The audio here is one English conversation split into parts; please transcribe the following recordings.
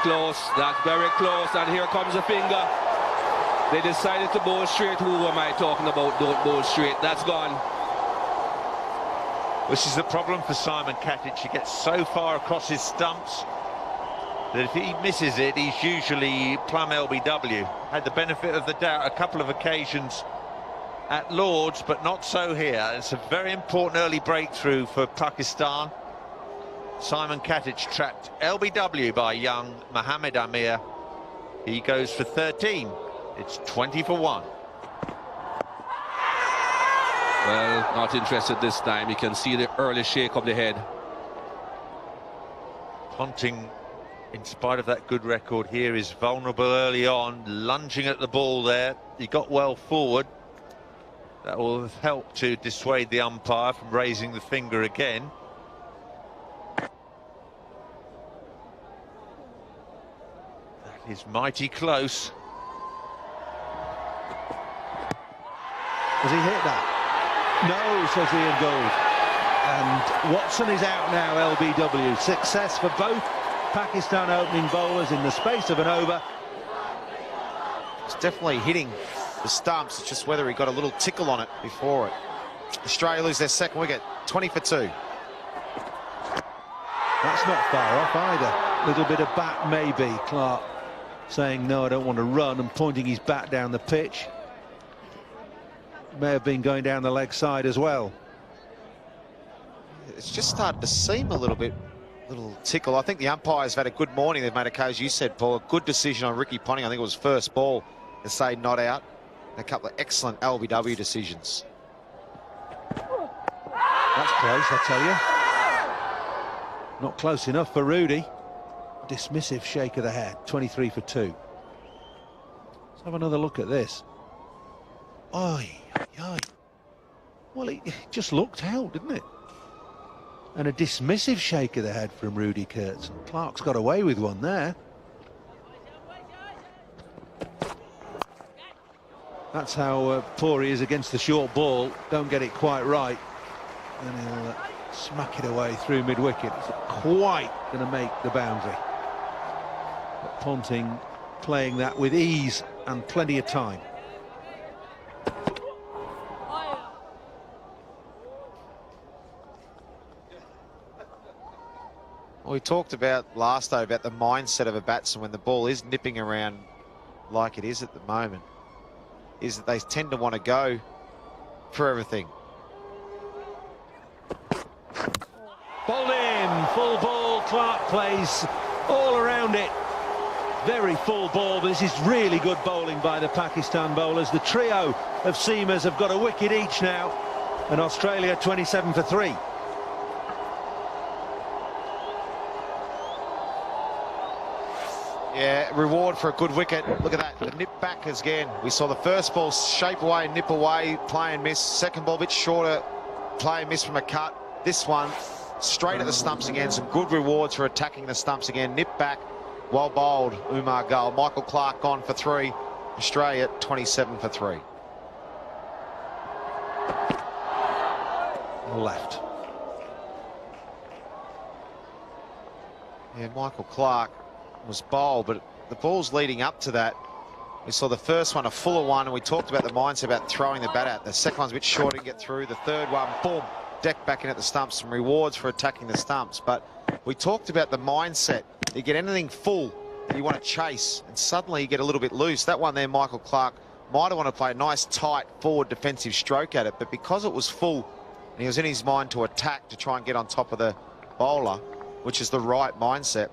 close. That's very close. And here comes the finger. They decided to bowl straight. Who am I talking about? Don't bowl straight. That's gone. This is the problem for Simon Katic. He gets so far across his stumps that if he misses it, he's usually plumb LBW. Had the benefit of the doubt a couple of occasions at Lord's, but not so here. It's a very important early breakthrough for Pakistan. Simon Katic trapped LBW by young Mohammad Amir. He goes for 13. It's 20 for 1. Well, not interested this time. You can see the early shake of the head. Ponting, in spite of that good record here, is vulnerable early on, lunging at the ball there. He got well forward. That will help to dissuade the umpire from raising the finger again. That is mighty close. Has he hit that? No, says Ian Gould. And Watson is out now, LBW. Success for both Pakistan opening bowlers in the space of an over. It's definitely hitting the stumps. It's just whether he got a little tickle on it before it. Australia lose their second wicket, 20 for 2. That's not far off either. Little bit of bat maybe. Clarke saying no, I don't want to run, and pointing his bat down the pitch. May have been going down the leg side as well. It's just started to seem a little tickle. I think the umpires have had a good morning. They've made a case, you said, Paul, a good decision on Ricky Ponting. I think it was first ball to say not out. And a couple of excellent LBW decisions. That's close, I tell you. Not close enough for Rudy. Dismissive shake of the head. 23 for 2. Let's have another look at this. Oi, oi. Well, it just looked out, didn't it? And a dismissive shake of the head from Rudy Koertzen. Clarke's got away with one there. That's how poor he is against the short ball. Don't get it quite right, and he'll smack it away through mid-wicket. It's quite going to make the boundary. But Ponting playing that with ease and plenty of time. We talked about last day about the mindset of a batsman when the ball is nipping around like it is at the moment, is that they tend to want to go for everything. Bowled in, full ball. Clarke plays all around it. Very full ball, but this is really good bowling by the Pakistan bowlers. The trio of seamers have got a wicket each now, and Australia 27 for 3. Yeah, reward for a good wicket. Look at that, the nip back again. We saw the first ball shape away, nip away, play and miss. Second ball a bit shorter, play and miss from a cut. This one, straight at the stumps again. Some good rewards for attacking the stumps again. Nip back, well bowled, Umar Gould. Michael Clarke gone for 3. Australia 27 for 3. Left. Yeah, Michael Clarke was bowled, but the balls leading up to that, we saw the first one a fuller one, and we talked about the mindset about throwing the bat out. The second one's a bit short to get through. The third one, boom, deck back in at the stumps. Some rewards for attacking the stumps. But we talked about the mindset. You get anything full that you want to chase, and suddenly you get a little bit loose. That one there, Michael Clarke might have wanted to play a nice tight forward defensive stroke at it, but because it was full and he was in his mind to attack to try and get on top of the bowler, which is the right mindset,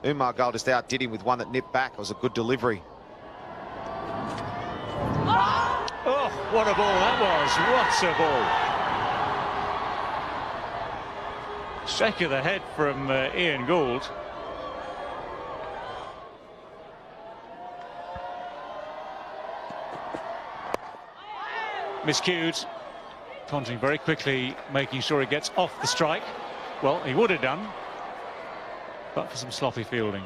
Umar Gould just outdid him with one that nipped back. It was a good delivery. Oh, what a ball that was. What a ball. Shake of the head from Ian Gould. Miscued. Ponting very quickly making sure he gets off the strike. Well, he would have done, but for some sloppy fielding.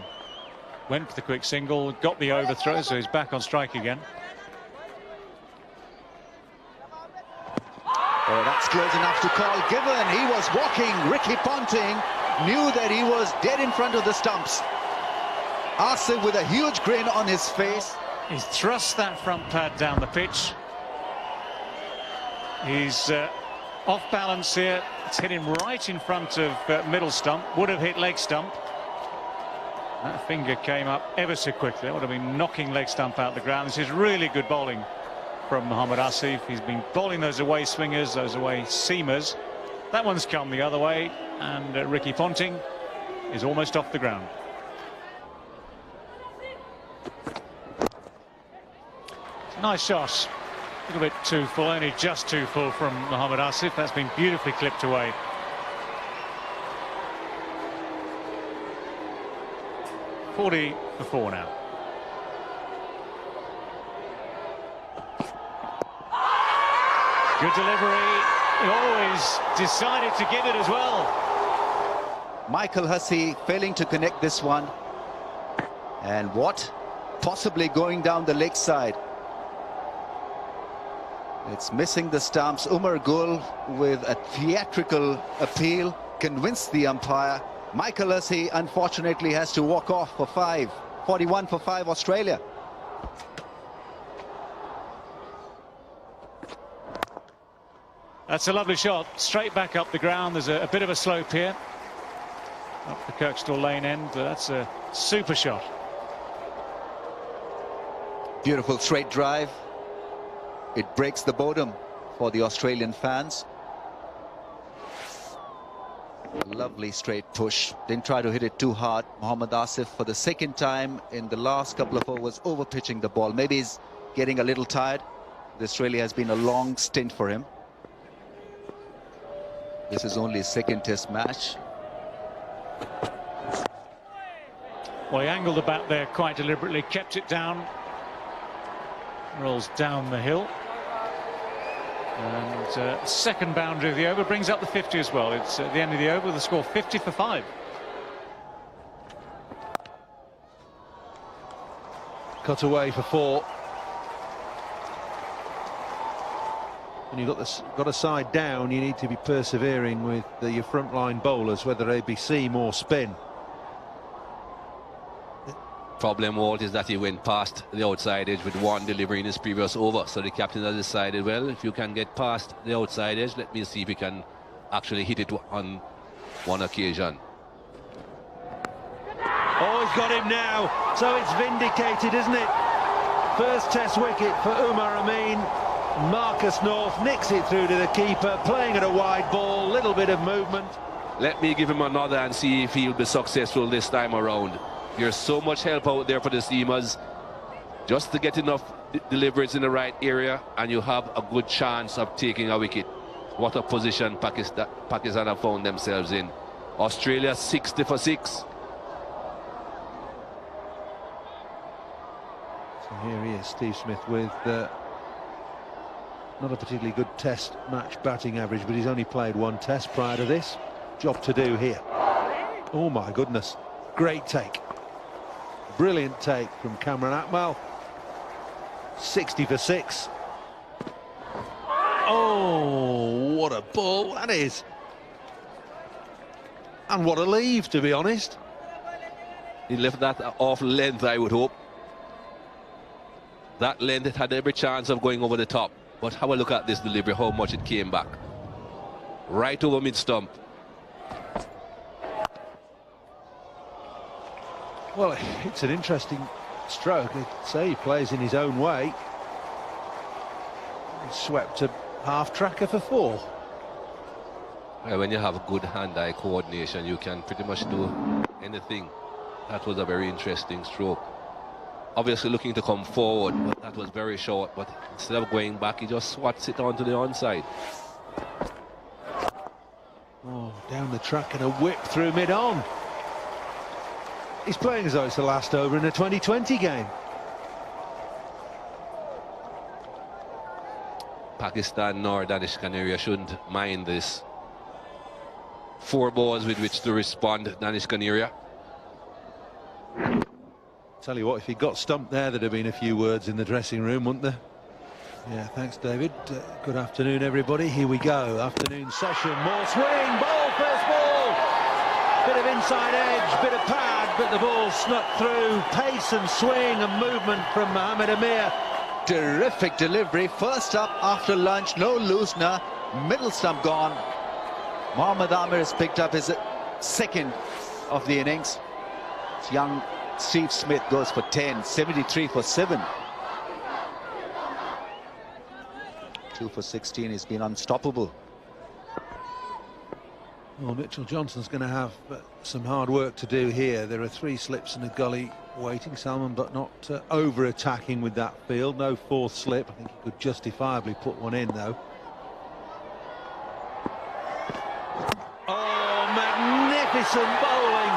Went for the quick single, got the overthrow, so he's back on strike again. Oh, that's close enough to call given. He was walking. Ricky Ponting knew that he was dead in front of the stumps. Asif with a huge grin on his face. He's thrust that front pad down the pitch. He's off balance here. It's hit him right in front of middle stump. Would have hit leg stump. That finger came up ever so quickly. That would have been knocking leg stump out the ground. This is really good bowling from Mohammad Asif. He's been bowling those away swingers, those away seamers. That one's come the other way, and Ricky Ponting is almost off the ground. Nice shot. A little bit too full, only just too full from Mohammad Asif. That's been beautifully clipped away. .40 for 4 now. Good delivery. He always decided to give it as well. Michael Hussey failing to connect this one. And what? Possibly going down the leg side. It's missing the stumps. Umar Gould with a theatrical appeal convinced the umpire. Michael Hussey unfortunately has to walk off for 5. 41 for 5 Australia. That's a lovely shot. Straight back up the ground. There's a bit of a slope here. Up the Kirkstall lane end. That's a super shot. Beautiful straight drive. It breaks the boredom for the Australian fans. Lovely straight push. Didn't try to hit it too hard. Mohammad Asif for the second time in the last couple of overs over pitching the ball. Maybe he's getting a little tired. Australia has been a long stint for him. This is only his second test match. Well, he angled the bat there quite deliberately, kept it down. Rolls down the hill. And second boundary of the over brings up the 50 as well. It's at the end of the over with the score 50 for 5. Cut away for 4. When you've got a side down, you need to be persevering with your frontline bowlers, whether they be seam or spin. Problem, Walt, is that he went past the outside edge with one delivery in his previous over. So the captain has decided, well, if you can get past the outside edge, let me see if he can actually hit it on one occasion. Oh, he's got him now. So it's vindicated, isn't it? First test wicket for Umar Amin. Marcus North nicks it through to the keeper, playing at a wide ball, little bit of movement. Let me give him another and see if he'll be successful this time around. There's so much help out there for the seamers. Just to get enough deliveries in the right area and you have a good chance of taking a wicket. What a position Pakistan have found themselves in. Australia 60 for 6. So here he is, Steve Smith, with not a particularly good test match batting average, but he's only played one test prior to this. Job to do here. Oh my goodness, great take. Brilliant take from Cameron Akmal. 60 for 6. Oh, what a ball that is. And what a leave, to be honest. He left that off length, I would hope. That length, it had every chance of going over the top. But have a look at this delivery, how much it came back. Right over mid-stump. Well, it's an interesting stroke. I'd say he plays in his own way. He swept a half-tracker for 4. When you have good hand-eye coordination, you can pretty much do anything. That was a very interesting stroke. Obviously looking to come forward, but that was very short. But instead of going back, he just swats it onto the onside. Oh, down the track and a whip through mid-on. He's playing as though it's the last over in a 2020 game. Pakistan nor Danish Canaria shouldn't mind this. 4 balls with which to respond, Danish Canaria. Tell you what, if he got stumped there, there'd have been a few words in the dressing room, wouldn't there? Yeah, thanks, David. Good afternoon, everybody. Here we go. Afternoon session. More swing. Ball, first ball. bit of inside edge, bit of pad, but the ball snuck through. Pace and swing and movement from Mohammad Amir. Terrific delivery. First up after lunch, no loosener. Middle stump gone. Mohammad Amir has picked up his second of the innings. Young Steve Smith goes for 10, 73 for 7. 2 for 16, he's been unstoppable. Well, Mitchell Johnson's going to have some hard work to do here. There are 3 slips and a gully waiting, Salman, but not over-attacking with that field. No 4th slip. I think he could justifiably put one in, though. Oh, magnificent bowling.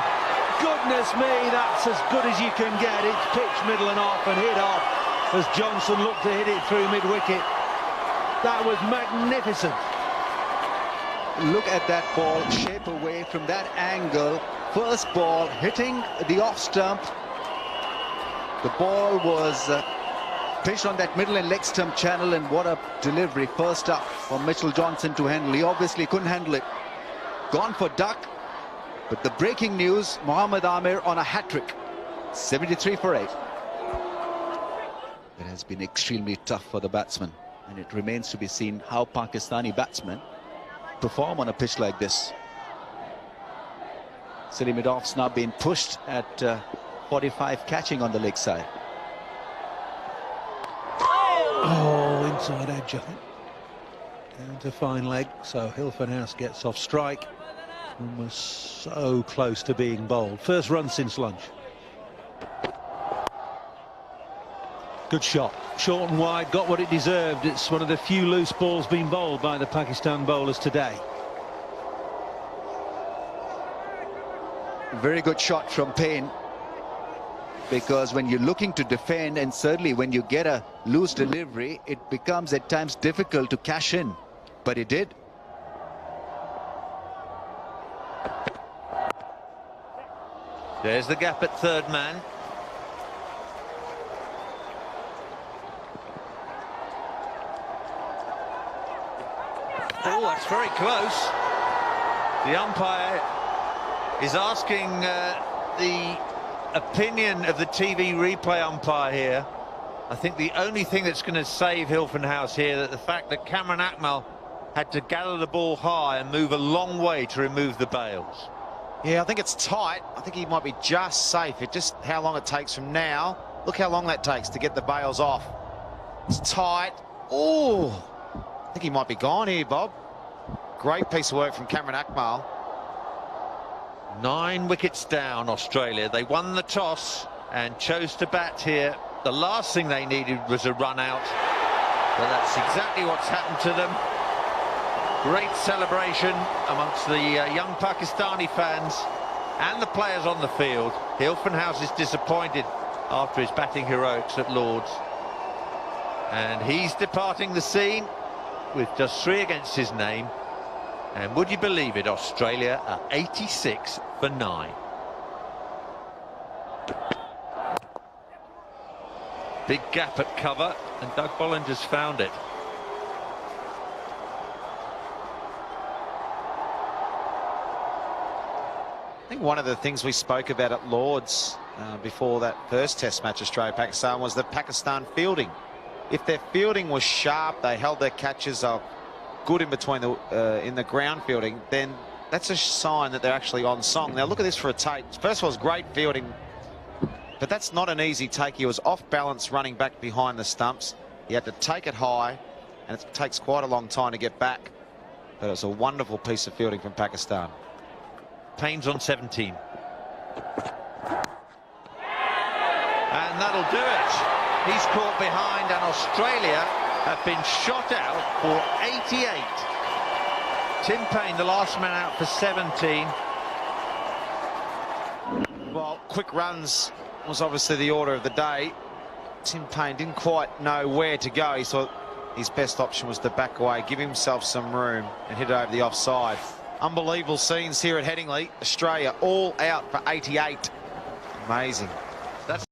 Goodness me, that's as good as you can get. It's pitch, middle and off and hit off as Johnson looked to hit it through mid-wicket. That was magnificent. Look at that ball, shape away from that angle. First ball hitting the off stump. The ball was pitched on that middle and leg stump channel, and what a delivery first up for Mitchell Johnson to handle. He obviously couldn't handle it. Gone for duck, but the breaking news, Mohammad Amir on a hat-trick. 73 for 8. It has been extremely tough for the batsman, and it remains to be seen how Pakistani batsmen perform on a pitch like this. Silly mid-off's now being pushed at 45, catching on the leg side. Oh, inside edge, I think. Down to fine leg, so Hilfenhaus gets off strike and was so close to being bowled. First run since lunch. Good shot, short and wide, got what it deserved. It's one of the few loose balls being bowled by the Pakistan bowlers today. Very good shot from Payne, because when you're looking to defend, and certainly when you get a loose delivery, it becomes at times difficult to cash in, but he did. There's the gap at third man. Oh, that's very close. The umpire is asking the opinion of the TV replay umpire here. I think the only thing that's going to save Hilfenhaus here, that the fact that Cameron Akmal had to gather the ball high and move a long way to remove the bails. Yeah, I think it's tight. I think he might be just safe. It's just how long it takes from now. Look how long that takes to get the bails off. It's tight. Oh, I think he might be gone here, Bob. Great piece of work from Cameron Akmal. 9 wickets down, Australia. They won the toss and chose to bat here. The last thing they needed was a run out, but that's exactly what's happened to them. Great celebration amongst the young Pakistani fans and the players on the field. Hilfenhaus is disappointed after his batting heroics at Lord's, and he's departing the scene with just 3 against his name. And would you believe it, Australia are 86 for 9. Big gap at cover, and Doug Bollinger's found it. I think one of the things we spoke about at Lord's before that first test match, Australia-Pakistan, was the Pakistan fielding. If their fielding was sharp, they held their catches up good in between in the ground fielding, then that's a sign that they're actually on song. Now look at this for a take. First of all, it's great fielding, but that's not an easy take. He was off balance running back behind the stumps. He had to take it high, and it takes quite a long time to get back. But it was a wonderful piece of fielding from Pakistan. Payne's on 17. And that'll do it. He's caught behind, and Australia have been shot out for 88. Tim Payne, the last man out for 17. Well, quick runs was obviously the order of the day. Tim Payne didn't quite know where to go. He thought his best option was to back away, give himself some room and hit it over the offside. Unbelievable scenes here at Headingley. Australia all out for 88. Amazing.